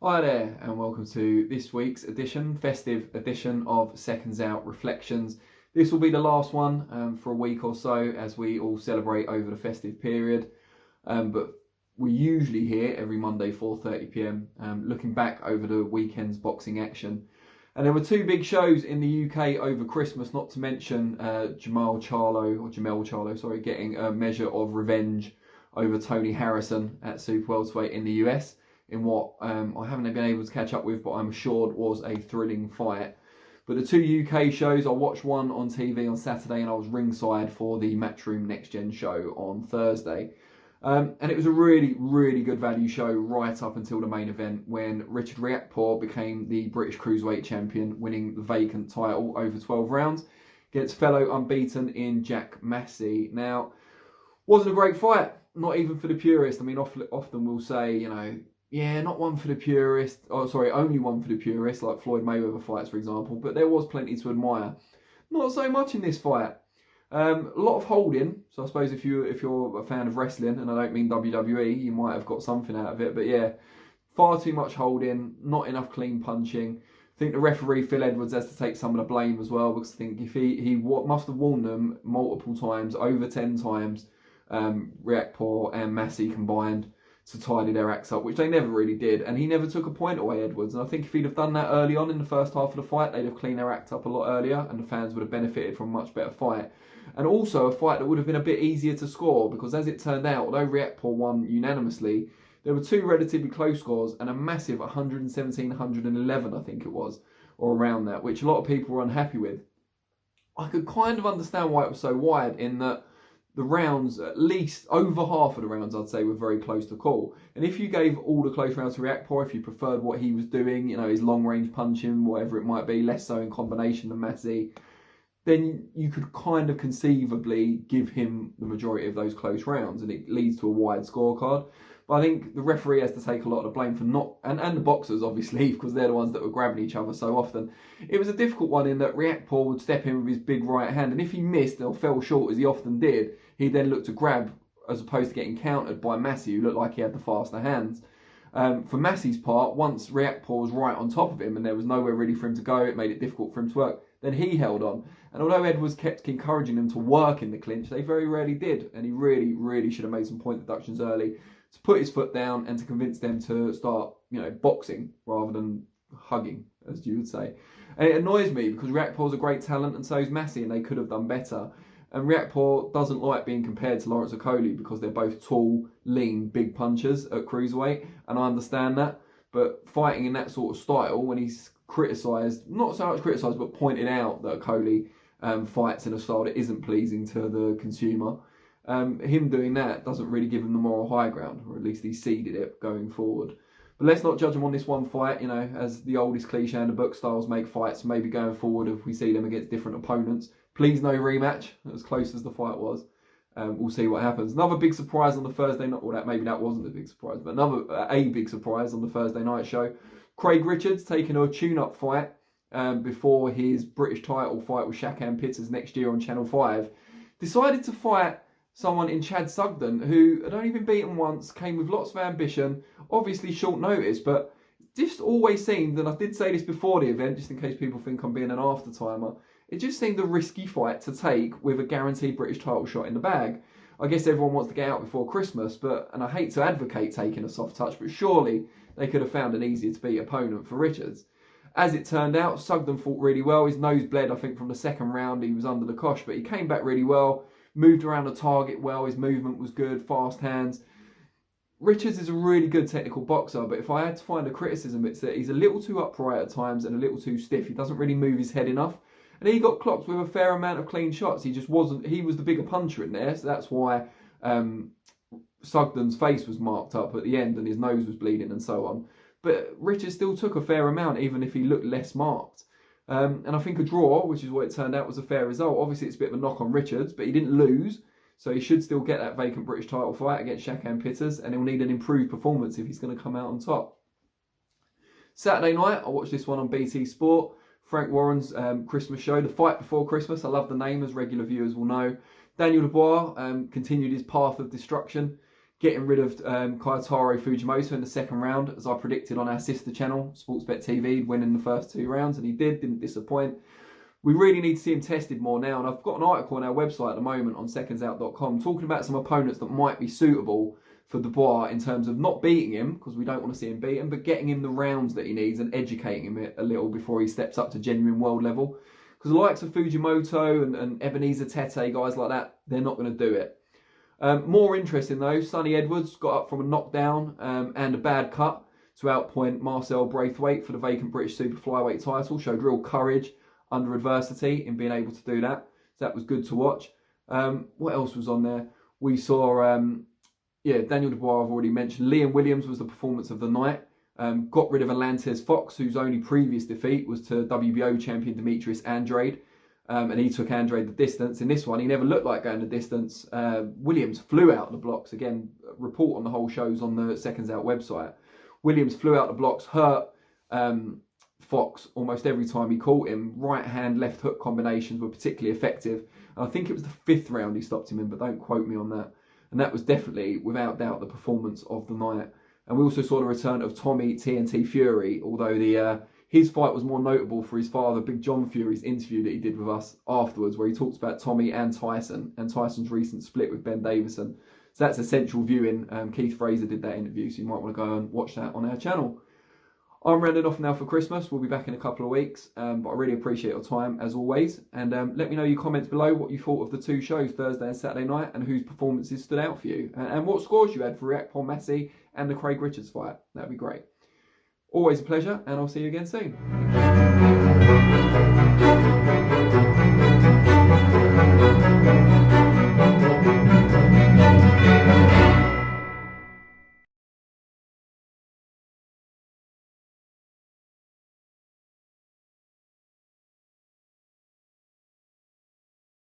Hi there, and welcome to this week's festive edition of SecondsOut ReFLEXions. This will be the last one for a week or so as we all celebrate over the festive period. But we're usually here every Monday, 4:30 p.m, looking back over the weekend's boxing action. And there were two big shows in the UK over Christmas, not to mention Jamel Charlo, getting a measure of revenge over Tony Harrison at Super Welterweight in the US. In what I haven't been able to catch up with, but I'm assured was a thrilling fight. But the two UK shows, I watched one on TV on Saturday and I was ringside for the Matchroom Next Gen show on Thursday. And it was a really, really good value show right up until the main event when Richard Riakporhe became the British Cruiserweight Champion, winning the vacant title over 12 rounds against fellow unbeaten in Jack Massey. Now, wasn't a great fight, not even for the purist. I mean, often we'll say, yeah, not one for the purist. Only one for the purist, like Floyd Mayweather fights, for example. But there was plenty to admire. Not so much in this fight. A lot of holding. So I suppose if you're a fan of wrestling, and I don't mean WWE, you might have got something out of it. But yeah, far too much holding, not enough clean punching. I think the referee Phil Edwards has to take some of the blame as well, because I think if he must have warned them multiple times, over 10 times, Riakporhe and Massey combined, to tidy their acts up, which they never really did, and he never took a point away, Edwards. And I think if he'd have done that early on in the first half of the fight, they'd have cleaned their act up a lot earlier, and the fans would have benefited from a much better fight. And also a fight that would have been a bit easier to score, because as it turned out, although Riakporhe won unanimously, there were two relatively close scores and a massive 117-111, I think it was, or around that, which a lot of people were unhappy with. I could kind of understand why it was so wide, in that the rounds, at least over half of the rounds, I'd say, were very close to call. And if you gave all the close rounds to Riakporhe, if you preferred what he was doing, his long-range punching, whatever it might be, less so in combination than Massey, then you could kind of conceivably give him the majority of those close rounds, and it leads to a wide scorecard. But I think the referee has to take a lot of the blame for not, and the boxers obviously, because they're the ones that were grabbing each other so often. It was a difficult one in that Riakporhe would step in with his big right hand, and if he missed or fell short, as he often did, he then looked to grab, as opposed to getting countered by Massey, who looked like he had the faster hands. For Massey's part, once Riakporhe was right on top of him and there was nowhere really for him to go, it made it difficult for him to work, then he held on. And although Edwards kept encouraging him to work in the clinch, they very rarely did. And he really, really should have made some point deductions early to put his foot down and to convince them to start, boxing rather than hugging, as you would say. And it annoys me because Riakporhe's a great talent and so is Massey, and they could have done better. And Riakporhe doesn't like being compared to Lawrence Okolie because they're both tall, lean, big punchers at cruiserweight, and I understand that. But fighting in that sort of style, when he's criticised, not so much criticised, but pointed out that Okolie fights in a style that isn't pleasing to the consumer, him doing that doesn't really give him the moral high ground, or at least he ceded it going forward. But let's not judge him on this one fight, as the oldest cliche in the book, styles make fights. Maybe going forward, if we see them against different opponents, please no rematch, as close as the fight was. We'll see what happens. Another big surprise on the Thursday night, maybe that wasn't a big surprise, but a big surprise on the Thursday night show. Craig Richards taking a tune-up fight before his British title fight with Shakan Pitters next year on Channel 5. Decided to fight someone in Chad Sugden, who had only been beaten once, came with lots of ambition, obviously short notice, but just always seemed, and I did say this before the event, just in case people think I'm being an after-timer, it just seemed a risky fight to take with a guaranteed British title shot in the bag. I guess everyone wants to get out before Christmas, and I hate to advocate taking a soft touch, but surely they could have found an easier to beat opponent for Richards. As it turned out, Sugden fought really well. His nose bled, I think, from the second round. He was under the cosh, but he came back really well, moved around the target well. His movement was good, fast hands. Richards is a really good technical boxer, but if I had to find a criticism, it's that he's a little too upright at times and a little too stiff. He doesn't really move his head enough. And he got clocked with a fair amount of clean shots. He was the bigger puncher in there, so that's why Sugden's face was marked up at the end and his nose was bleeding and so on. But Richards still took a fair amount, even if he looked less marked. And I think a draw, which is what it turned out, was a fair result. Obviously, it's a bit of a knock on Richards, but he didn't lose, so he should still get that vacant British title fight against Shakan Pitters, and he'll need an improved performance if he's going to come out on top. Saturday night, I watched this one on BT Sport. Frank Warren's Christmas show, The Fight Before Christmas. I love the name, as regular viewers will know. Daniel Dubois continued his path of destruction. getting rid of Kayotaro Fujimoto in the second round, as I predicted on our sister channel, Sportsbet TV, winning the first 2 rounds, and he didn't disappoint. We really need to see him tested more now, and I've got an article on our website at the moment on SecondsOut.com talking about some opponents that might be suitable for Dubois in terms of not beating him, because we don't want to see him beat him, but getting him the rounds that he needs and educating him a little before he steps up to genuine world level. Because the likes of Fujimoto and Ebenezer Tete, guys like that, they're not going to do it. More interesting though, Sonny Edwards got up from a knockdown and a bad cut to outpoint Marcel Braithwaite for the vacant British super flyweight title. Showed real courage under adversity in being able to do that. So that was good to watch. What else was on there? We saw, Daniel Dubois, I've already mentioned. Liam Williams was the performance of the night. Got rid of Alantes Fox, whose only previous defeat was to WBO champion Demetrius Andrade. And he took Andrade the distance. In this one, he never looked like going the distance. Williams flew out the blocks. Again, report on the whole shows on the Seconds Out website. Williams flew out the blocks, hurt Fox almost every time he caught him. Right hand, left hook combinations were particularly effective. And I think it was the 5th round he stopped him in, but don't quote me on that. And that was definitely, without doubt, the performance of the night. And we also saw the return of Tommy TNT Fury, although his fight was more notable for his father, Big John Fury's interview that he did with us afterwards, where he talks about Tommy and Tyson's recent split with Ben Davison. So that's essential viewing. Keith Fraser did that interview, so you might want to go and watch that on our channel. I'm rounding off now for Christmas. We'll be back in a couple of weeks, but I really appreciate your time as always. And let me know your comments below what you thought of the 2 shows, Thursday and Saturday night, and whose performances stood out for you, and what scores you had for Riakporhe, Massey and the Craig Richards fight. That'd be great. Always a pleasure, and I'll see you again soon.